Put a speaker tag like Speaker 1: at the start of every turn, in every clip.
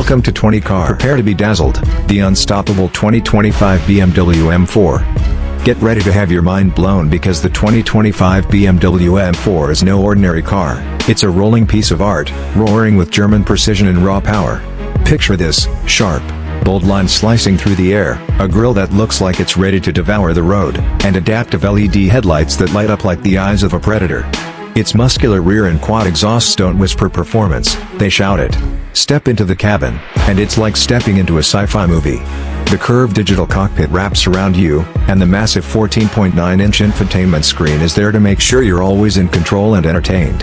Speaker 1: Welcome to 20 Car. Prepare to be dazzled, the unstoppable 2025 BMW M4. Get ready to have your mind blown because the 2025 BMW M4 is no ordinary car. It's a rolling piece of art, roaring with German precision and raw power. Picture this: sharp, bold lines slicing through the air, a grille that looks like it's ready to devour the road, and adaptive LED headlights that light up like the eyes of a predator. Its muscular rear and quad exhausts don't whisper performance, they shout it. Step into the cabin, and it's like stepping into a sci-fi movie. The curved digital cockpit wraps around you, and the massive 14.9-inch infotainment screen is there to make sure you're always in control and entertained.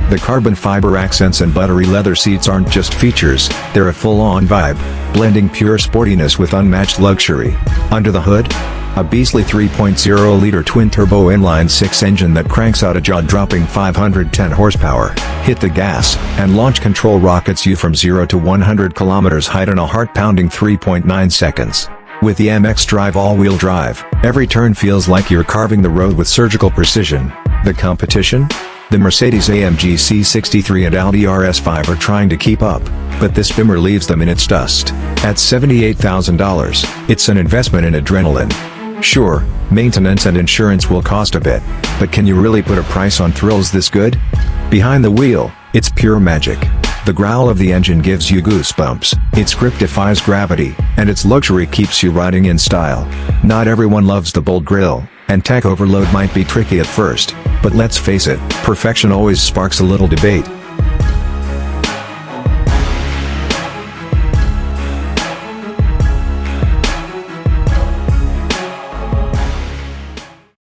Speaker 1: The carbon fiber accents and buttery leather seats aren't just features, they're a full-on vibe, blending pure sportiness with unmatched luxury. Under the hood? A beastly 3.0-liter twin-turbo inline-six engine that cranks out a jaw-dropping 510 horsepower. Hit the gas, and launch control rockets you from 0 to 100 kilometers height in a heart-pounding 3.9 seconds. With the MX Drive all-wheel drive, every turn feels like you're carving the road with surgical precision. The competition? The Mercedes-AMG C63 and Audi RS5 are trying to keep up, but this Bimmer leaves them in its dust. At $78,000, it's an investment in adrenaline. Sure, maintenance and insurance will cost a bit, but can you really put a price on thrills this good? Behind the wheel, it's pure magic. The growl of the engine gives you goosebumps, its grip defies gravity, and its luxury keeps you riding in style. Not everyone loves the bold grille, and tech overload might be tricky at first, but let's face it, perfection always sparks a little debate.